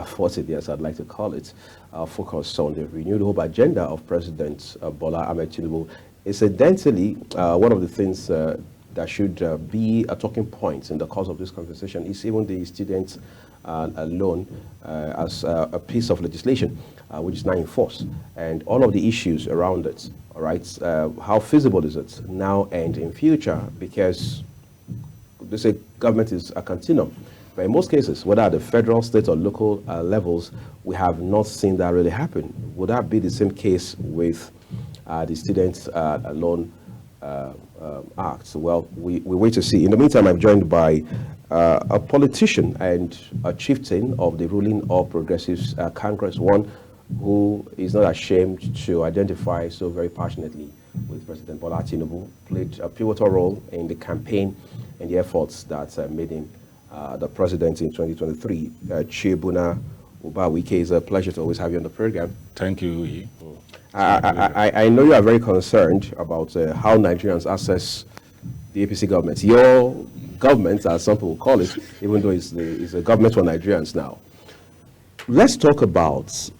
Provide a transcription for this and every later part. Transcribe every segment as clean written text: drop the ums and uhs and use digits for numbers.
40 years, I'd like to call it, focused on the renewed hope agenda of President Bola Ahmed Tinubu. Incidentally, one of the things that should be a talking point in the course of this conversation is even the student loan as a piece of legislation which is now in force, and all of the issues around it. All right, how feasible is it now and in future? Because they say government is a continuum, but in most cases, whether at the federal, state, or local levels, we have not seen that really happen. Would that be the same case with the student loan Act? Well, we wait to see. In the meantime, I'm joined by a politician and a chieftain of the ruling All Progressives Congress, one who is not ashamed to identify so very passionately with President Bola Tinubu, played a pivotal role in the campaign and the efforts that made him the president in 2023. Chibuna Ubawike, it's a pleasure to always have you on the program. Thank you. I know you are very concerned about how Nigerians access the APC government. Your government, as some people call it, even though it's a government for Nigerians now. Let's talk about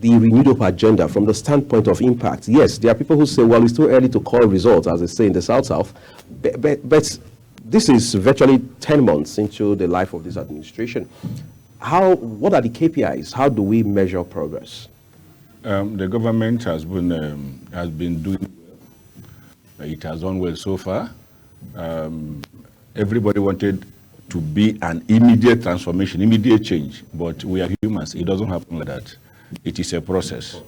the renewed hope agenda from the standpoint of impact. Yes, there are people who say, well, it's too early to call results, as they say in the South, but this is virtually 10 months into the life of this administration. What are the KPIs? How do we measure progress? The government has been doing well. It has done well so far. Everybody wanted to be an immediate transformation, immediate change, but we are humans. It doesn't happen like that. It is a process.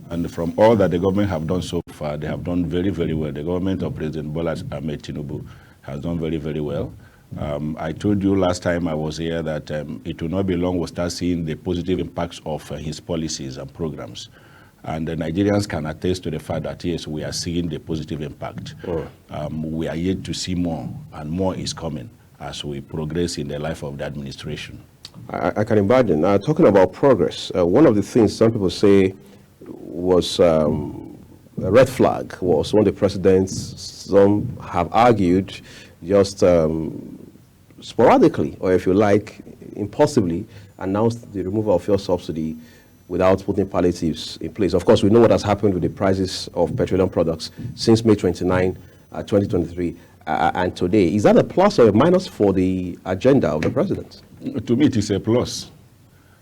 And from all that the government have done so far, they have done very, very well. The government of President Bola Ahmed Tinubu has done very, very well. I told you last time I was here that it will not be long we'll start seeing the positive impacts of his policies and programs. And the Nigerians can attest to the fact that, yes, we are seeing the positive impact. We are yet to see more, and more is coming as we progress in the life of the administration. I can imagine. Talking about progress, one of the things some people say was a red flag was when the president, some have argued, just sporadically, or if you like, impulsively, announced the removal of fuel subsidy without putting palliatives in place. Of course, we know what has happened with the prices of petroleum products since May 29, 2023, and today. Is that a plus or a minus for the agenda of the president? To me, it is a plus.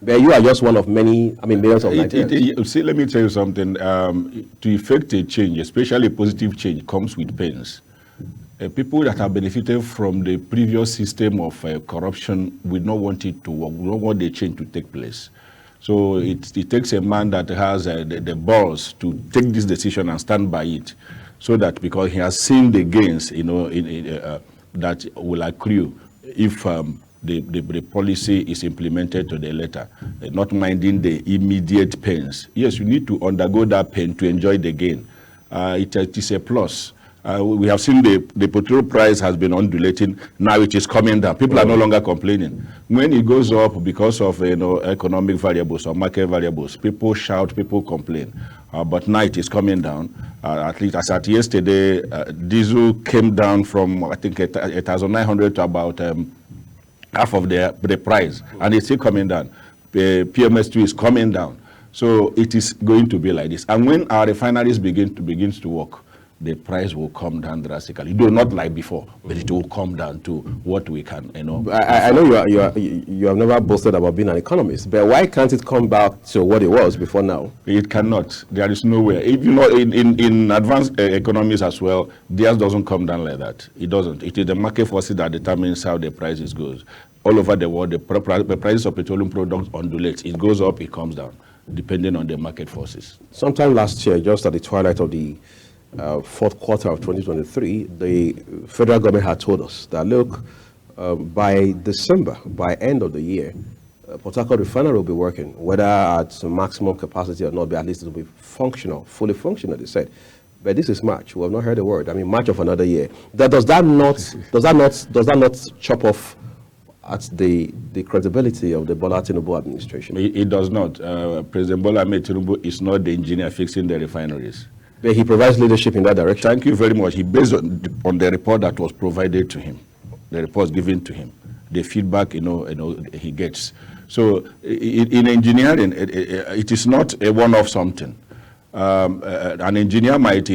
But you are just one of many, millions of Nigerians. See, let me tell you something. To effect a change, especially a positive change, comes with pains. People that have benefited from the previous system of corruption would not want it to work, would not want the change to take place. So it takes a man that has the balls to take this decision and stand by it, so that because he has seen the gains, that will accrue if the policy is implemented to the letter, not minding the immediate pains. Yes, you need to undergo that pain to enjoy the gain. It is a plus. We have seen the petrol price has been undulating. Now it is coming down. People are no longer complaining. When it goes up because of economic variables or market variables, people shout, people complain. But now it is coming down. At least as at yesterday, diesel came down from I think 1,900 to about half of the price, and it's still coming down. PMS2 is coming down. So it is going to be like this. And when our refineries begins to work, the price will come down drastically. Though not like before, but it will come down to what we can, I know you have never boasted about being an economist, but why can't it come back to what it was before now? It cannot. There is nowhere. If in advanced economies as well, theirs doesn't come down like that. It doesn't. It is the market forces that determines how the prices goes. All over the world, the prices of petroleum products undulates. It goes up, it comes down, depending on the market forces. Sometime last year, just at the twilight of the fourth quarter of 2023, the federal government had told us that, look, by December, by end of the year, Port Harcourt refinery will be working, whether at maximum capacity or not, but at least it will be functional, fully functional, they said. But this is March. We have not heard a word. March of another year. Does that not chop off at the credibility of the Bola Tinubu administration? It does not. President Bola Ahmed Tinubu is not the engineer fixing the refineries. But he provides leadership in that direction. Thank you very much. He based on the report that was provided to him, the reports given to him, the feedback he gets. So in engineering, it is not a one-off something. An engineer might,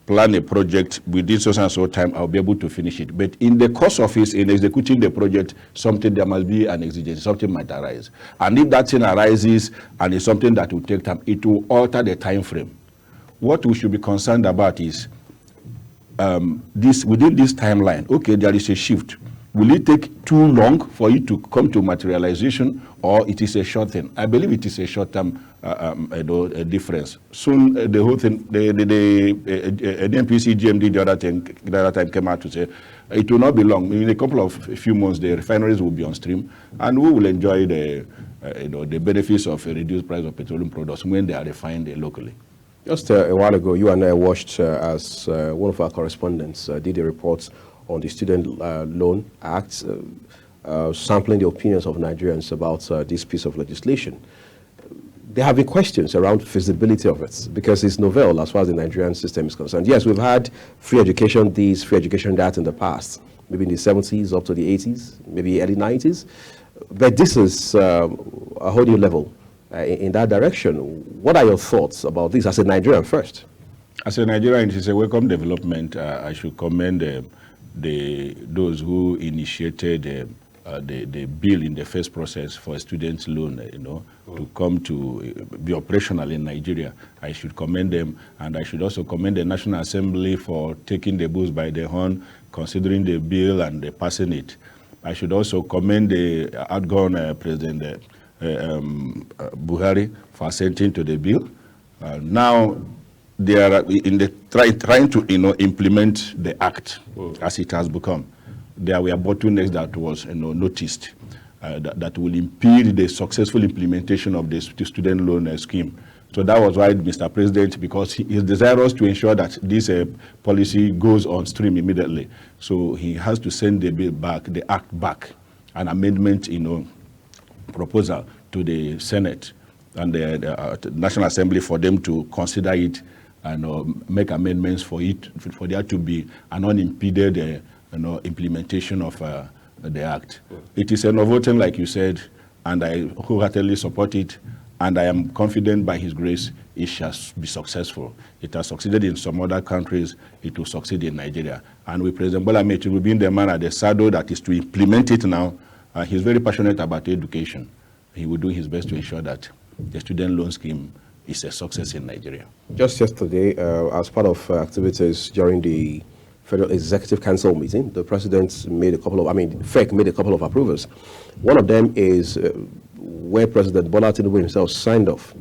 plan a project within so and so time, I'll be able to finish it. But in the course of his, in executing the project, there must be an exigency, something might arise. And if that thing arises and it's something that will take time, it will alter the time frame. What we should be concerned about is within this timeline, okay, there is a shift. Will it take too long for it to come to materialization, or it is a short thing? I believe it is a short-term difference. Soon, the whole thing, the NPC GMD the other time came out to say it will not be long. In a few months, the refineries will be on stream, and we will enjoy the benefits of a reduced price of petroleum products when they are refined locally. Just a while ago, you and I watched as one of our correspondents did a report on the Student Loan Act, sampling the opinions of Nigerians about this piece of legislation. There have been questions around feasibility of it because it's novel as far as the Nigerian system is concerned. Yes, we've had free education this, free education that in the past, maybe in the 70s up to the 80s, maybe early 90s. But this is a whole new level in that direction. What are your thoughts about this as a Nigerian first? As a Nigerian, it is a welcome development. I should commend those who initiated the bill in the first process for a student loan, to come to be operational in Nigeria. I should commend them, and I should also commend the National Assembly for taking the bulls by the horn, considering the bill and passing it. I should also commend the outgone President Buhari for assenting to the bill. Now, they are in the trying to implement the act as it has become. There were bottlenecks that was noticed that will impede the successful implementation of the student loan scheme. So that was why Mr. President, because he is desirous to ensure that this policy goes on stream immediately. So he has to send the bill back, the act back, an amendment proposal to the Senate and the National Assembly for them to consider it and make amendments for there to be an unimpeded implementation of the act. It is a novel thing, like you said, and I wholeheartedly support it, and I am confident by His grace it shall be successful. It has succeeded in some other countries, it will succeed in Nigeria. And with President Bola Ahmed Tinubu being the man at the saddle that is to implement it now, he's very passionate about education. He will do his best to ensure that the student loan scheme is a success in Nigeria. Just yesterday, as part of activities during the Federal Executive Council meeting, the President made a couple of, FEC made a couple of approvals. One of them is where President Bola Tinubu himself signed off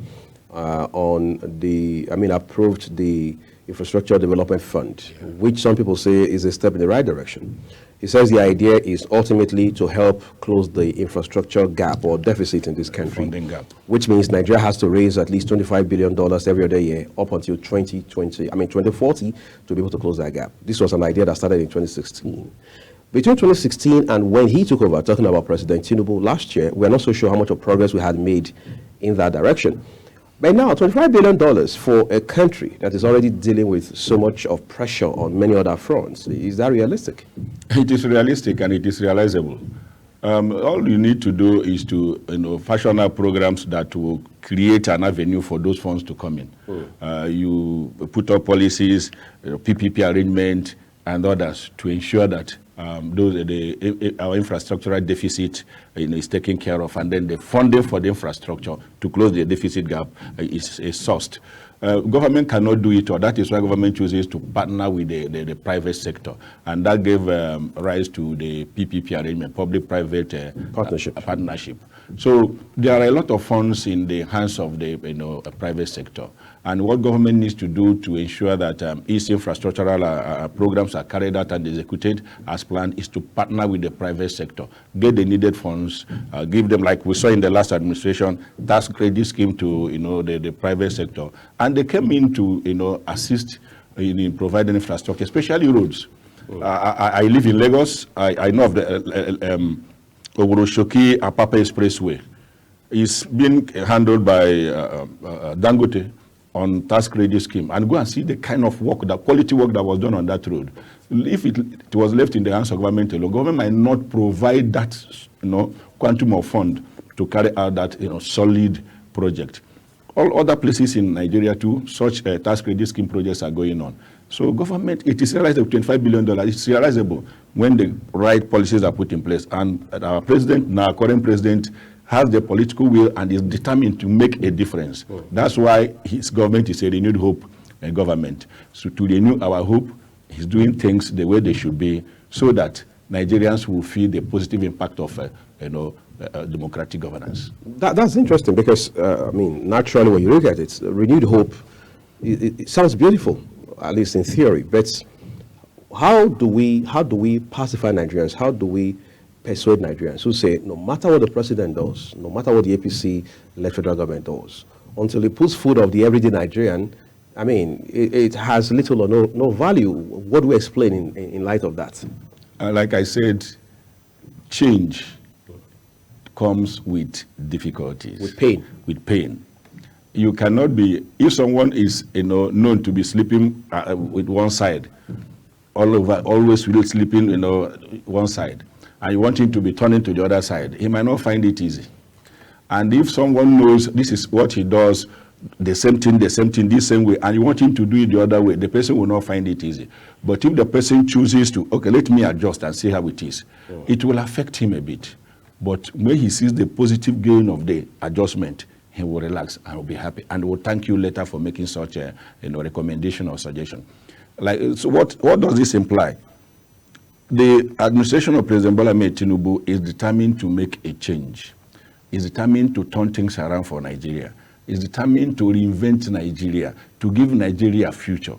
approved the Infrastructure Development Fund, which some people say is a step in the right direction. He says the idea is ultimately to help close the infrastructure gap or deficit in this country, funding gap, which means Nigeria has to raise at least $25 billion every other year up until 2040 to be able to close that gap. This was an idea that started in 2016. Between 2016 and when he took over, talking about President Tinubu last year, we're not so sure how much of progress we had made in that direction. But now, $25 billion for a country that is already dealing with so much of pressure on many other fronts, is that realistic? It is realistic and it is realizable. All you need to do is to fashion out programs that will create an avenue for those funds to come in. You put up policies, PPP Arrangement, and others to ensure that our infrastructural deficit is taken care of, and then the funding for the infrastructure to close the deficit gap is sourced. Government cannot do it, or that is why government chooses to partner with the private sector, and that gave rise to the PPP Arrangement, public-private partnership. So there are a lot of funds in the hands of the private sector, and what government needs to do to ensure that its infrastructural programs are carried out and executed as planned is to partner with the private sector, get the needed funds, give them, like we saw in the last administration, tax credit scheme to the private sector, and they came in to assist in providing infrastructure, especially roads. I live in Lagos. I know of the Oworoshoki-Apapa Expressway. It's being handled by Dangote, on tax credit scheme and go and see the kind of work, the quality work that was done on that road. If it was left in the hands of government alone, government might not provide that, quantum of fund to carry out that, solid project. All other places in Nigeria too, such tax credit scheme projects are going on. So government, it is realizable, $25 billion, it's realizable when the right policies are put in place. And our president, now our current president, has the political will and is determined to make a difference. That's why his government is a renewed hope government. So to renew our hope, he's doing things the way they should be so that Nigerians will feel the positive impact of democratic governance. That's interesting because, naturally when you look at it, renewed hope, it sounds beautiful, at least in theory, but how do we pacify Nigerians? How do we persuade Nigerians who say, no matter what the president does, no matter what the APC-led federal government does, until it puts food of the everyday Nigerian, it has little or no value. What do we explain in light of that? Like I said, change comes with difficulties. With pain. With pain. You cannot be, if someone is known to be sleeping with one side, all over, always really sleeping one side, and you want him to be turning to the other side, he might not find it easy. And if someone knows this is what he does, the same thing, this same way, and you want him to do it the other way, the person will not find it easy. But if the person chooses to, okay, let me adjust and see how it is, it will affect him a bit. But when he sees the positive gain of the adjustment, he will relax and will be happy and will thank you later for making such a recommendation or suggestion. So what does this imply? The administration of President Bola Tinubu is determined to make a change. Is determined to turn things around for Nigeria. Is determined to reinvent Nigeria, to give Nigeria a future.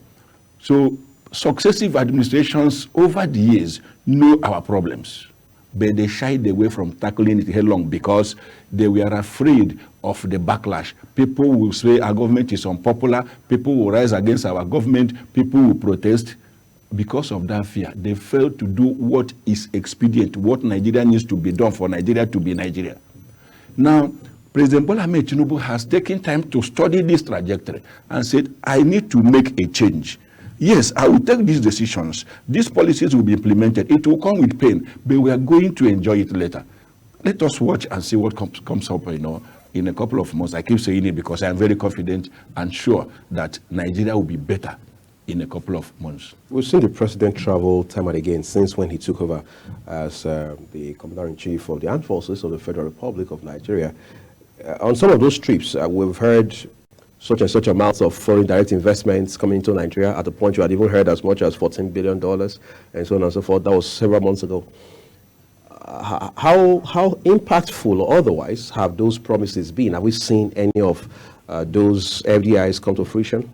So successive administrations over the years know our problems, but they shied away from tackling it headlong because they were afraid of the backlash. People will say our government is unpopular, people will rise against our government, people will protest. Because of that fear, they failed to do what is expedient, what Nigeria needs to be done for Nigeria to be Nigeria. Now, President Bola Tinubu has taken time to study this trajectory and said, I need to make a change. Yes, I will take these decisions. These policies will be implemented. It will come with pain, but we are going to enjoy it later. Let us watch and see what comes up, in a couple of months. I keep saying it because I am very confident and sure that Nigeria will be better in a couple of months. We've seen the president travel time and again since when he took over as the Commander-in-Chief of the Armed Forces of the Federal Republic of Nigeria. On some of those trips, we've heard such and such amounts of foreign direct investments coming into Nigeria. At the point you had even heard as much as $14 billion and so on and so forth. That was several months ago. How impactful or otherwise have those promises been? Have we seen any of those FDIs come to fruition?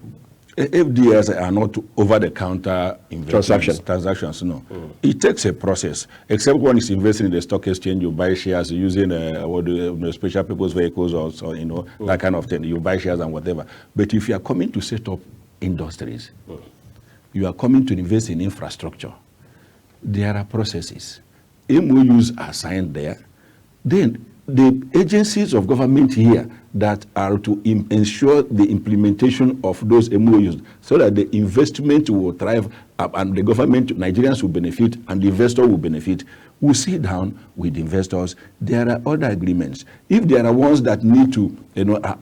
FDIs are not over-the-counter transactions, no. It takes a process, except when it's investing in the stock exchange, you buy shares using special purpose vehicles or that kind of thing. You buy shares and whatever. But if you are coming to set up industries, you are coming to invest in infrastructure, there are processes. MOUs are signed there. Then the agencies of government here that are to ensure the implementation of those MOUs so that the investment will thrive and the government, Nigerians will benefit and the investor will benefit. We'll sit down with investors. There are other agreements. If there are ones that need to,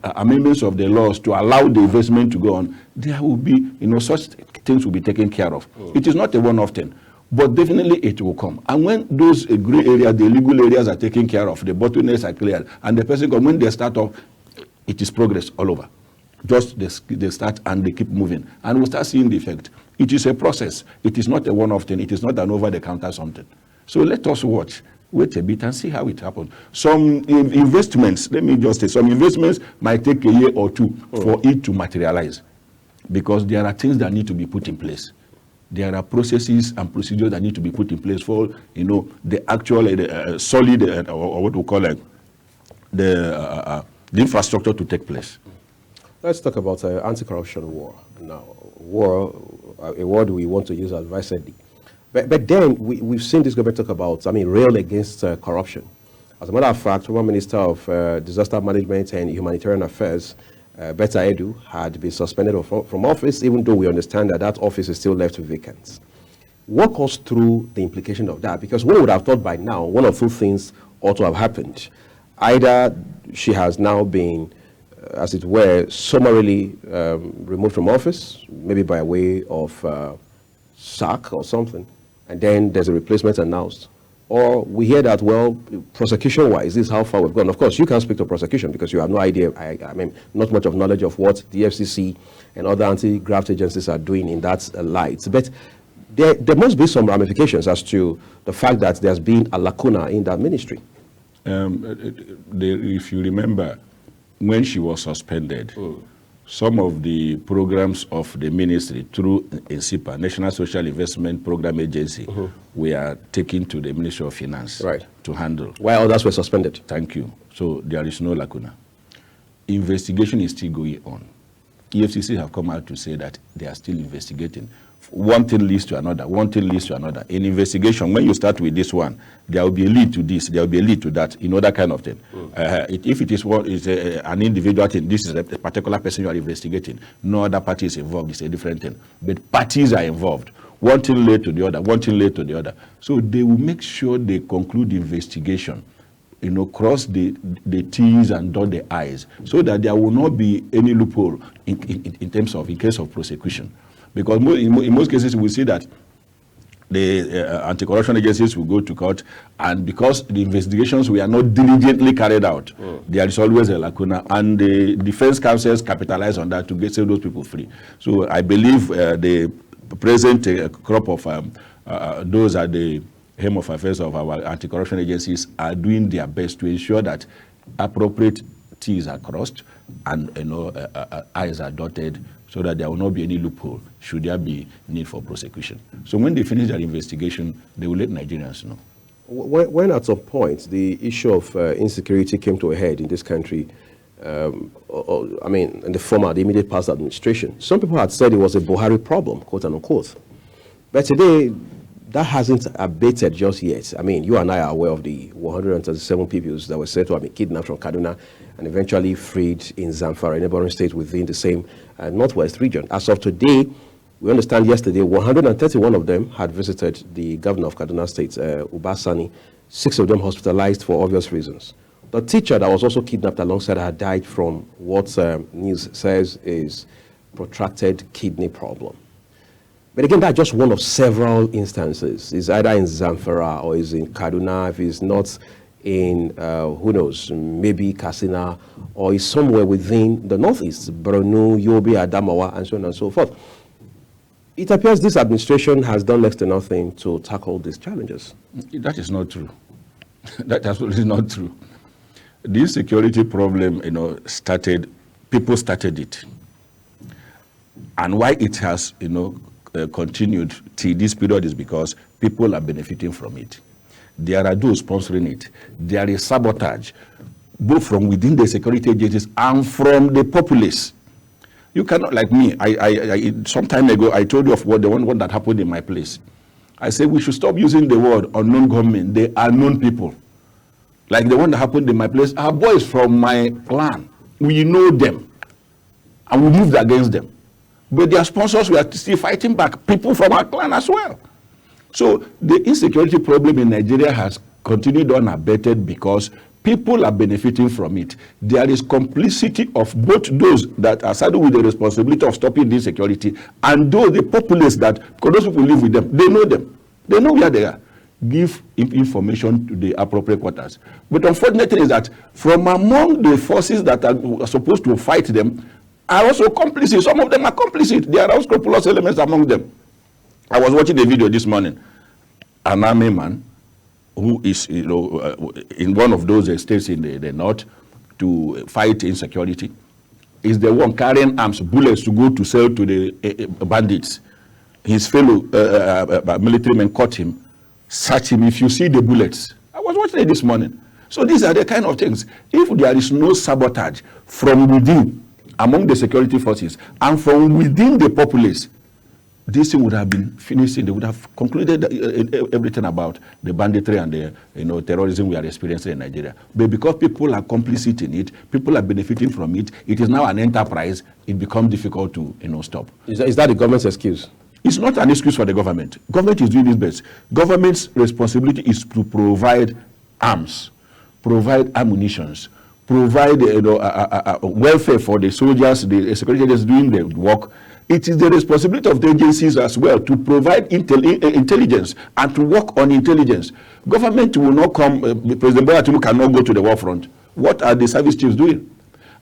amendments of the laws to allow the investment to go on, there will be, such things will be taken care of. It is not a one-off thing. But definitely it will come. And when those gray areas, the legal areas are taken care of, the bottlenecks are cleared, and the person comes, when they start off, it is progress all over. Just they start and they keep moving. And we'll start seeing the effect. It is a process. It is not a one-off thing. It is not an over-the-counter something. So let us watch, wait a bit and see how it happens. Some investments, let me just say, some investments might take a year or two for it to materialize. Because there are things that need to be put in place. There are processes and procedures that need to be put in place for, the actual solid, or what we call it, the infrastructure to take place. Let's talk about anti-corruption war. Now, war, a word we want to use advisedly. But then we've seen this government talk about, rail against corruption. As a matter of fact, former Minister of Disaster Management and Humanitarian Affairs, Betta Edu had been suspended from office, even though we understand that that office is still left vacant. Walk us through the implication of that, because one would have thought by now one of two things ought to have happened. Either she has now been, as it were, summarily removed from office, maybe by way of sack or something, and then there's a replacement announced. Or we hear that, well, prosecution-wise, this is how far we've gone. Of course, you can't speak to prosecution because you have no idea, I mean, not much of knowledge of what the FCC and other anti-graft agencies are doing in that light. But there must be some ramifications as to the fact that there's been a lacuna in that ministry. If you remember, when she was suspended, some of the programs of the ministry through NSIPA, National Social Investment Program Agency, were taken to the Ministry of Finance to handle. While others were suspended. Thank you. So there is no lacuna. Investigation is still going on. EFCC have come out to say that they are still investigating. One thing leads to another, one thing leads to another. In investigation, when you start with this one, there will be a lead to this, there will be a lead to that, that kind of thing. If it is an individual thing, this is a particular person you are investigating, no other party is involved, it's a different thing. But parties are involved. One thing led to the other, one thing led to the other. So they will make sure they conclude the investigation, cross the T's and dot the I's, so that there will not be any loophole in case of prosecution. Because in most cases, we see that the anti-corruption agencies will go to court, and because the investigations were not diligently carried out, there is always a lacuna, and the defense counsels capitalize on that to set those people free. So I believe the present crop of those at the helm of affairs of our anti-corruption agencies are doing their best to ensure that appropriate T's are crossed and I's are dotted, so that there will not be any loophole should there be need for prosecution. So when they finish their investigation, they will let Nigerians know. When at some point the issue of insecurity came to a head in this country, in the immediate past administration, some people had said it was a Buhari problem, quote unquote. But today, that hasn't abated just yet. I mean, you and I are aware of the 137 people that were said to have been kidnapped from Kaduna and eventually freed in Zamfara, a neighboring state within the same northwest region. As of today, we understand yesterday 131 of them had visited the governor of Kaduna State, Ubasani. 6 of them hospitalized for obvious reasons. The teacher that was also kidnapped alongside her died from what news says is protracted kidney problem. But again, that's just one of several instances. It's either in Zamfara or it's in Kaduna. If it's not in, who knows, maybe Katsina, or it's somewhere within the northeast, Borno, Yobe, Adamawa, and so on and so forth. It appears this administration has done next to nothing to tackle these challenges. That is not true. That absolutely not true. This security problem, people started it. And why it has, continued till this period is because people are benefiting from it. There are those sponsoring it. There is sabotage, both from within the security agencies and from the populace. You cannot, like me, I some time ago, I told you of the one that happened in my place. I said we should stop using the word unknown gunmen. They are known people. Like the one that happened in my place, our boys from my clan, we know them, and we moved against them. But their sponsors were still fighting back, people from our clan as well. So the insecurity problem in Nigeria has continued unabated because people are benefiting from it. There is complicity of both those that are saddled with the responsibility of stopping this security and those, the populace that, because those people live with them, they know them. They know where they are. Give information to the appropriate quarters. But unfortunate thing is that from among the forces that are supposed to fight them, are also complicit. Some of them are complicit. There are unscrupulous elements among them. I was watching a video this morning. An army man who is, in one of those states in the north to fight insecurity, is the one carrying arms, bullets to go to sell to the bandits. His fellow military men caught him, searched him. If you see the bullets, I was watching it this morning. So these are the kind of things. If there is no sabotage from within, among the security forces, and from within the populace, this thing would have been finished, they would have concluded everything about the banditry and the terrorism we are experiencing in Nigeria. But because people are complicit in it, people are benefiting from it, it is now an enterprise, it becomes difficult to stop. Is that the government's excuse? It's not an excuse for the government. Government is doing its best. Government's responsibility is to provide arms, provide ammunitions, provide welfare for the soldiers, the security agents doing the work. It is the responsibility of the agencies as well to provide intelligence and to work on intelligence. Government will not come, President Bola Tinubu cannot go to the war front. What are the service chiefs doing?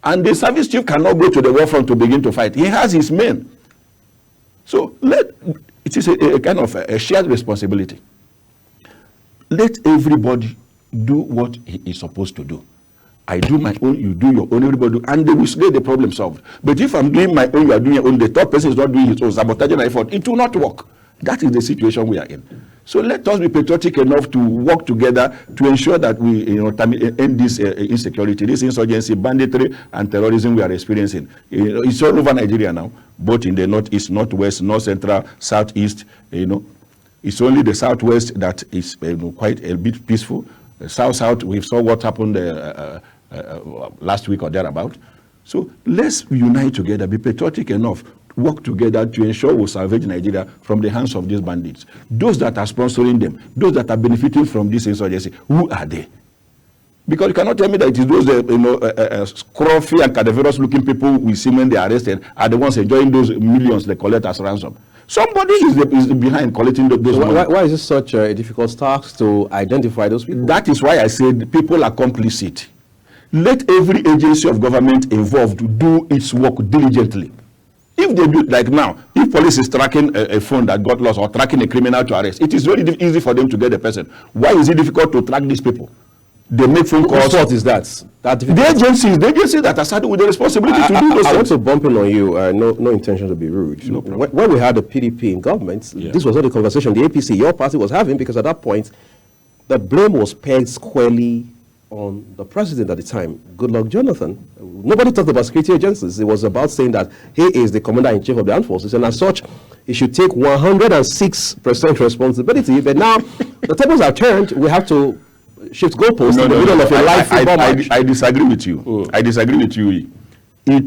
And the service chief cannot go to the war front to begin to fight. He has his men. So it is a kind of a shared responsibility. Let everybody do what he is supposed to do. I do my own, you do your own, everybody do, and they will get the problem solved. But if I'm doing my own, you are doing your own, the third person is not doing his own, sabotaging my effort, it will not work. That is the situation we are in. So let us be patriotic enough to work together to ensure that we end this insecurity, this insurgency, banditry, and terrorism we are experiencing. It's all over Nigeria now, both in the northeast, northwest, north central, southeast. It's only the southwest that is quite a bit peaceful. South, we saw what happened last week or thereabout. So let's unite together, be patriotic enough, work together to ensure we salvage Nigeria from the hands of these bandits. Those that are sponsoring them, those that are benefiting from this insurgency, who are they? Because you cannot tell me that it is those scruffy and cadaverous looking people we see when they are arrested are the ones enjoying those millions they collect as ransom. Somebody is behind collecting those money. Why is it such a difficult task to identify those people? That is why I said people are complicit. Let every agency of government involved do its work diligently. If they do, like now, if police is tracking a phone that got lost or tracking a criminal to arrest, it is very easy for them to get the person. Why is it difficult to track these people? They make phone calls. What is that? The agencies that are saddled with the responsibility to do those things. I want to bump in on you. No intention to be rude. No problem. When we had the PDP in government, this was not the conversation the APC, your party, was having, because at that point, the blame was pegged squarely on the president at the time, Goodluck Jonathan. Nobody talked about security agencies. It was about saying that he is the commander-in-chief of the armed forces, and as such, he should take 106% responsibility. But now, the tables are turned. We have to shift goalposts in the middle of a live football match. I disagree with you. I disagree with you. They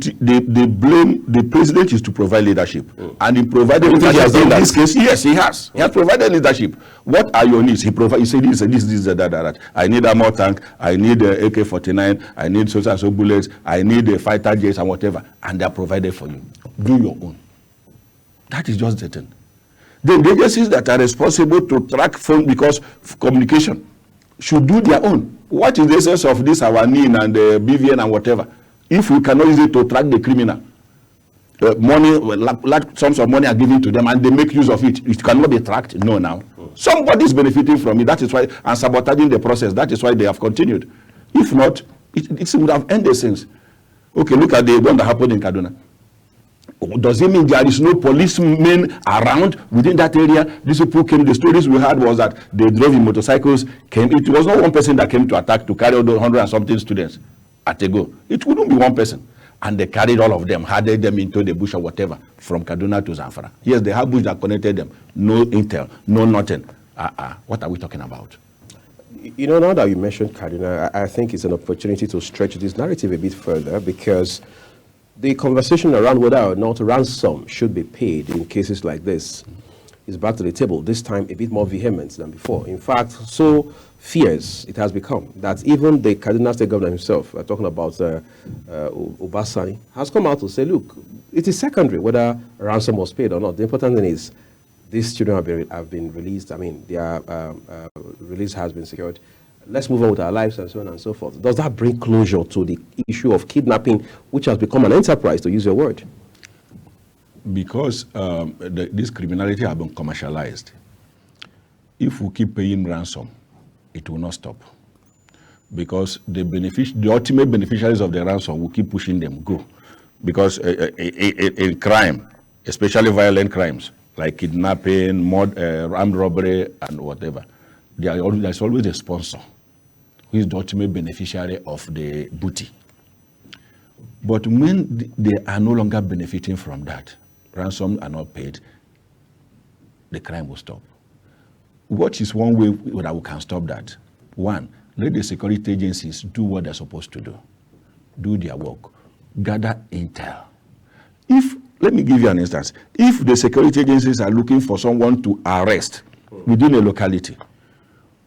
blame the president is to provide leadership, and in providing leadership in this case, yes, he has. He has provided leadership. What are your needs? He said this, that. I need a more tank. I need AK-49. I need so bullets. I need fighter jets and whatever, and they are provided for you. Do your own. That is just the thing. Then the agencies that are responsible to track phone because communication should do their own. What is the essence of this, our NIN and the BVN and whatever? If we cannot use it to track the criminal, large sums of money are given to them and they make use of it, it cannot be tracked. No, now. Somebody is benefiting from it. That is why, and sabotaging the process. That is why they have continued. If not, it would have ended since. Okay, look at the one that happened in Kaduna. Does it mean there is no policemen around within that area? These people came, the stories we had was that they drove in motorcycles, came. It was not one person that came to attack, to carry all those 100 and something students at a go. It wouldn't be one person. And they carried all of them, herded them into the bush or whatever, from Kaduna to Zamfara. Yes, they have bush that connected them. No intel, no nothing. What are we talking about? Now that you mentioned Kaduna, I think it's an opportunity to stretch this narrative a bit further, because the conversation around whether or not ransom should be paid in cases like this is back to the table, this time a bit more vehement than before. In fact, so fierce it has become that even the Kaduna State Governor himself, talking about Obasani, has come out to say, look, it is secondary whether ransom was paid or not. The important thing is these children have been released. I mean, their release has been secured. Let's move on with our lives and so on and so forth. Does that bring closure to the issue of kidnapping, which has become an enterprise, to use your word? Because this criminality has been commercialized. If we keep paying ransom, it will not stop. Because the ultimate beneficiaries of the ransom will keep pushing them, go. Because in crime, especially violent crimes, like kidnapping, armed robbery, and whatever, there's always a sponsor who is the ultimate beneficiary of the booty. But when they are no longer benefiting from that, ransom are not paid, the crime will stop. What is one way that we can stop that? One, let the security agencies do what they're supposed to do. Do their work. Gather intel. Let me give you an instance. If the security agencies are looking for someone to arrest within a locality,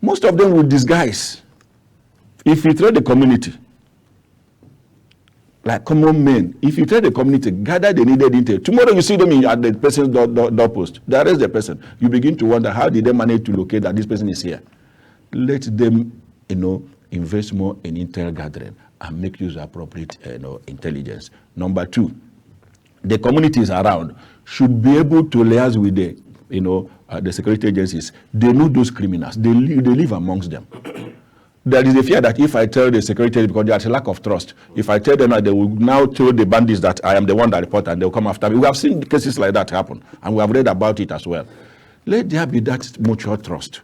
most of them will disguise. If you threat the community, like common men, if you tell the community, gather the needed intel. Tomorrow you see them at the person's doorpost. They arrest the person. You begin to wonder, how did they manage to locate that this person is here? Let them, invest more in intel gathering and make use of appropriate, intelligence. Number two, the communities around should be able to liaise with the security agencies. They know those criminals. They live amongst them. There is a fear that if I tell the security, because there's a lack of trust, if I tell them that, they will now tell the bandits that I am the one that report and they'll come after me. We have seen cases like that happen, and we have read about it as well. Let there be that mutual trust.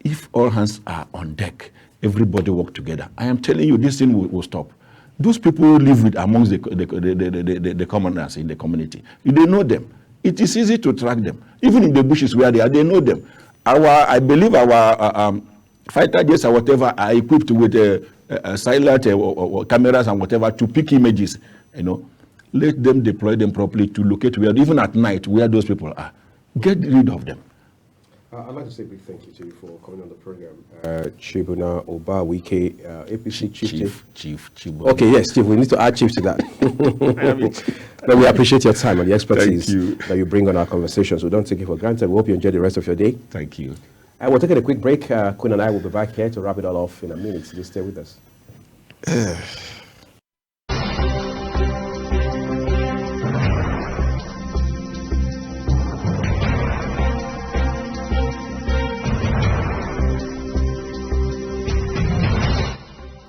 If all hands are on deck, everybody work together. I am telling you, this thing will stop. Those people live with amongst the commoners in the community. They know them. It is easy to track them. Even in the bushes where they are, they know them. I believe our fighter jets or whatever are equipped with silent or cameras and whatever to pick images. Let them deploy them properly to locate where, even at night, where those people are. Get rid of them. I'd like to say a big thank you to you for coming on the program. Chibuna Obawike, APC Chief. Okay, yes, Chief, we need to add Chief to that. But we appreciate your time and the expertise that you bring on our conversations. We don't take it for granted. We hope you enjoy the rest of your day. Thank you. We're taking a quick break. Quinn and I will be back here to wrap it all off in a minute. Just stay with us.